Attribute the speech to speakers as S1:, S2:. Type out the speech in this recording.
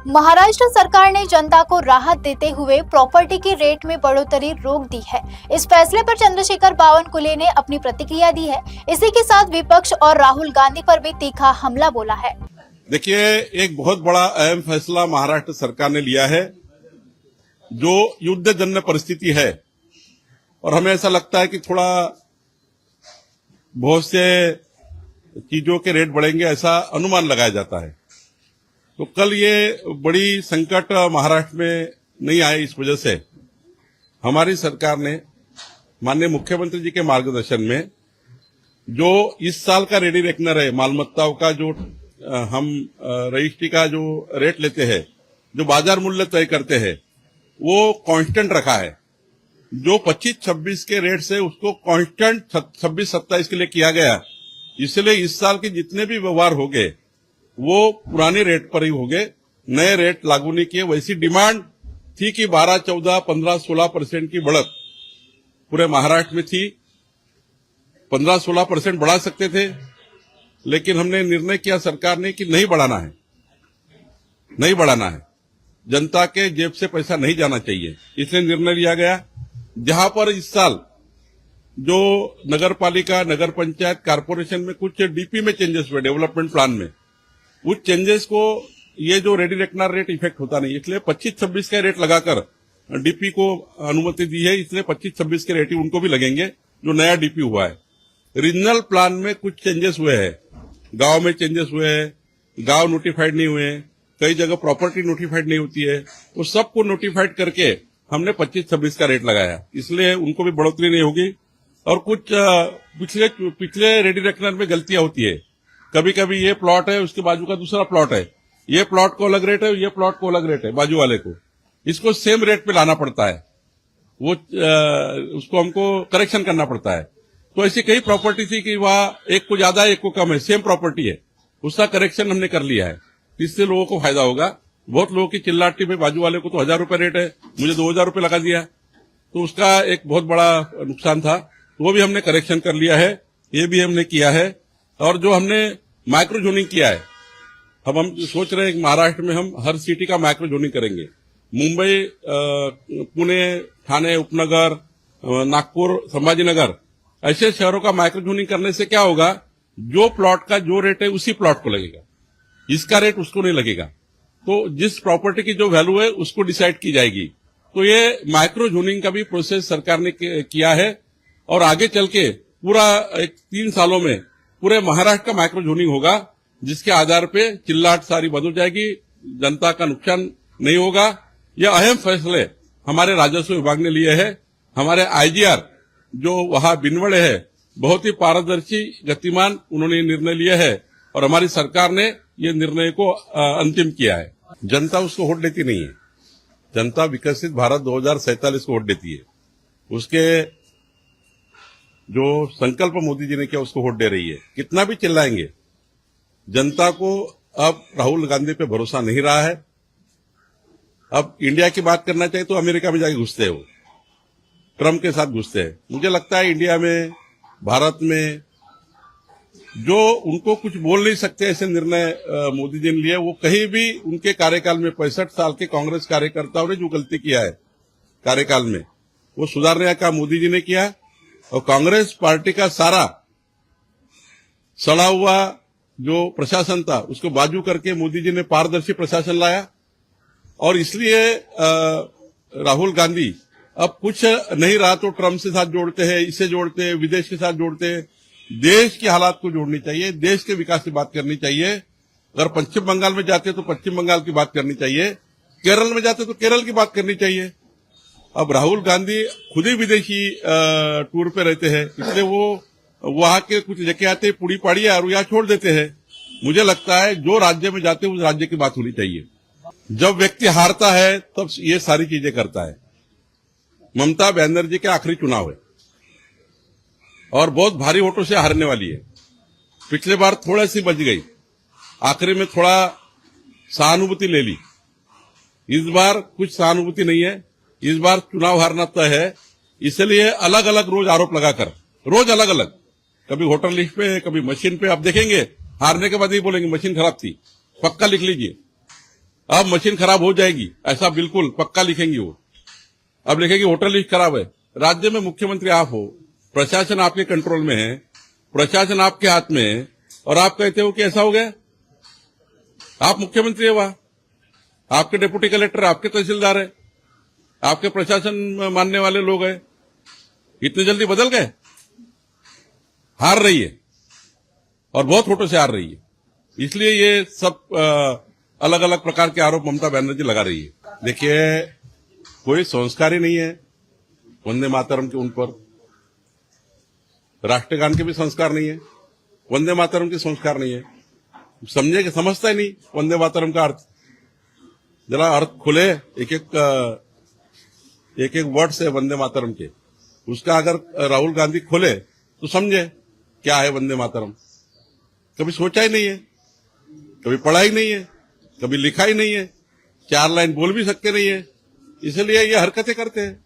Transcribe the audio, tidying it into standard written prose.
S1: महाराष्ट्र सरकार ने जनता को राहत देते हुए प्रॉपर्टी की रेट में बढ़ोतरी रोक दी है। इस फैसले पर चंद्रशेखर बावनकुले ने अपनी प्रतिक्रिया दी है। इसी के साथ विपक्ष और राहुल गांधी पर भी तीखा हमला बोला है।
S2: देखिए, एक बहुत बड़ा अहम फैसला महाराष्ट्र सरकार ने लिया है, जो युद्धजन्य परिस्थिति है, और हमें ऐसा लगता है कि थोड़ा बहुत से चीजों के रेट बढ़ेंगे, ऐसा अनुमान लगाया जाता है। तो कल ये बड़ी संकट महाराष्ट्र में नहीं आए, इस वजह से हमारी सरकार ने माननीय मुख्यमंत्री जी के मार्गदर्शन में जो इस साल का रेडी रेकनर है, मालमत्ताओं का जो हम रजिस्ट्री का जो रेट लेते हैं, जो बाजार मूल्य तय करते हैं, वो कांस्टेंट रखा है। जो 25-26 के रेट से उसको कांस्टेंट 26-27 के लिए किया गया। इसलिए इस साल के जितने भी व्यवहार हो गए वो पुराने रेट पर ही हो गए, नए रेट लागू नहीं किए। वैसी डिमांड थी कि 12, 14, 15, 16% की बढ़त पूरे महाराष्ट्र में थी। 15-16% बढ़ा सकते थे, लेकिन हमने निर्णय किया सरकार ने कि नहीं बढ़ाना है, नहीं बढ़ाना है। जनता के जेब से पैसा नहीं जाना चाहिए, इसलिए निर्णय लिया गया। जहां पर इस साल जो नगर पालिका, नगर पंचायत, कारपोरेशन में कुछ डीपी में चेंजेस हुए, डेवलपमेंट प्लान में, उस चेंजेस को ये जो रेडी रेकनर रेट इफेक्ट होता नहीं, इसलिए 25-26 का रेट लगाकर डीपी को अनुमति दी है। इसलिए 25-26 के रेट ही उनको भी लगेंगे जो नया डीपी हुआ है। रीजनल प्लान में कुछ चेंजेस हुए हैं, गांव में चेंजेस हुए हैं, गांव नोटिफाइड नहीं हुए, कई जगह प्रॉपर्टी नोटिफाइड नहीं होती है, तो सबको नोटिफाइड करके हमने 25-26 का रेट लगाया, इसलिए उनको भी बढ़ोतरी नहीं होगी। और कुछ पिछले रेडी रेकनर में गलतियां होती है। कभी कभी ये प्लॉट है, उसके बाजू का दूसरा प्लॉट है, ये प्लॉट को अलग रेट है, ये प्लॉट को अलग रेट है, बाजू वाले को, इसको सेम रेट पे लाना पड़ता है। वो उसको हमको करेक्शन करना पड़ता है। तो ऐसी कई प्रॉपर्टी थी कि वहां एक को ज्यादा है, एक को कम है, सेम प्रॉपर्टी है, उसका करेक्शन हमने कर लिया है। इससे लोगों को फायदा होगा। बहुत लोगों की चिल्लाटी में बाजू वाले को तो 1000 रुपए रेट है, मुझे 2000 रुपए लगा दिया, तो उसका एक बहुत बड़ा नुकसान था। वो भी हमने करेक्शन कर लिया है, ये भी हमने किया है। और जो हमने माइक्रो जोनिंग किया है, अब हम सोच रहे हैं कि महाराष्ट्र में हम हर सिटी का माइक्रो जोनिंग करेंगे। मुंबई, पुणे, ठाणे, उपनगर, नागपुर, संभाजीनगर, ऐसे शहरों का माइक्रो जोनिंग करने से क्या होगा, जो प्लॉट का जो रेट है उसी प्लॉट को लगेगा, इसका रेट उसको नहीं लगेगा। तो जिस प्रॉपर्टी की जो वैल्यू है उसको डिसाइड की जाएगी। तो ये माइक्रो जोनिंग का भी प्रोसेस सरकार ने किया है, और आगे चल के पूरा 3 सालों में पूरे महाराष्ट्र का माइक्रो जोनिंग होगा, जिसके आधार पे चिल्लाट सारी बंद हो जाएगी, जनता का नुकसान नहीं होगा। यह अहम फैसले हमारे राजस्व विभाग ने लिए हैं। हमारे आईजीआर जो वहां बिनवड़े है, बहुत ही पारदर्शी, गतिमान उन्होंने निर्णय लिया है, और हमारी सरकार ने ये निर्णय को अंतिम किया है। जनता उसको वोट देती नहीं है, जनता विकसित भारत 2047 को वोट देती है। उसके जो संकल्प मोदी जी ने किया उसको वोट दे रही है। कितना भी चिल्लाएंगे, जनता को अब राहुल गांधी पे भरोसा नहीं रहा है। अब इंडिया की बात करना चाहिए तो अमेरिका में जाके घुसते हैं, वो ट्रम्प के साथ घुसते हैं। मुझे लगता है इंडिया में, भारत में जो उनको कुछ बोल नहीं सकते ऐसे निर्णय मोदी जी ने लिए, वो कहीं भी उनके कार्यकाल में 65 साल के कांग्रेस कार्यकर्ताओं ने जो गलती किया है कार्यकाल में, वो सुधारने का मोदी जी ने किया। और कांग्रेस पार्टी का सारा सड़ा हुआ जो प्रशासन था उसको बाजू करके मोदी जी ने पारदर्शी प्रशासन लाया। और इसलिए राहुल गांधी अब कुछ नहीं रहा तो ट्रम्प के साथ जोड़ते हैं, इससे जोड़ते हैं, विदेश के साथ जोड़ते हैं। देश की हालात को जोड़नी चाहिए, देश के विकास की बात करनी चाहिए। अगर पश्चिम बंगाल में जाते तो पश्चिम बंगाल की बात करनी चाहिए, केरल में जाते तो केरल की बात करनी चाहिए। अब राहुल गांधी खुद ही विदेशी टूर पे रहते हैं, इसलिए वो वहां के कुछ लेके आते हैं पुड़ी पाड़ी और यहाँ छोड़ देते हैं। मुझे लगता है जो राज्य में जाते हैं उस राज्य की बात होनी चाहिए। जब व्यक्ति हारता है तब ये सारी चीजें करता है। ममता बनर्जी के आखिरी चुनाव है और बहुत भारी वोटों से हारने वाली है। पिछले बार थोड़ा सी बच गई, आखिरी में थोड़ा सहानुभूति ले ली। इस बार कुछ सहानुभूति नहीं है, इस बार चुनाव हारना तय है। इसलिए अलग अलग रोज आरोप लगाकर, रोज अलग अलग, कभी वोटर लिस्ट पे, कभी मशीन पे, आप देखेंगे हारने के बाद ही बोलेंगे मशीन खराब थी, पक्का लिख लीजिए। अब मशीन खराब हो जाएगी ऐसा बिल्कुल पक्का लिखेंगी वो। अब लिखेंगे वोटर लिस्ट खराब है। राज्य में मुख्यमंत्री आप हो, प्रशासन आपके कंट्रोल में है, प्रशासन आपके हाथ में है, और आप कहते हो कि ऐसा हो गया। आप मुख्यमंत्री है वहां, आपके डिप्टी कलेक्टर, आपके तहसीलदार है, आपके प्रशासन मानने वाले लोग हैं, इतनी जल्दी बदल गए। हार रही है और बहुत वोटों से हार रही है। इसलिए ये सब अलग अलग प्रकार के आरोप ममता बनर्जी लगा रही है। देखिए, कोई संस्कार ही नहीं है वंदे मातरम के, उन पर राष्ट्रगान के भी संस्कार नहीं है, वंदे मातरम के संस्कार नहीं है। समझे कि समझता ही नहीं वंदे मातरम का अर्थ। जरा अर्थ खुले, एक एक वर्ड्स है वंदे मातरम के, उसका अगर राहुल गांधी खोले तो समझे क्या है वंदे मातरम। कभी सोचा ही नहीं है, कभी पढ़ा ही नहीं है, कभी लिखा ही नहीं है, 4 लाइन बोल भी सकते नहीं है, इसलिए ये हरकतें करते हैं।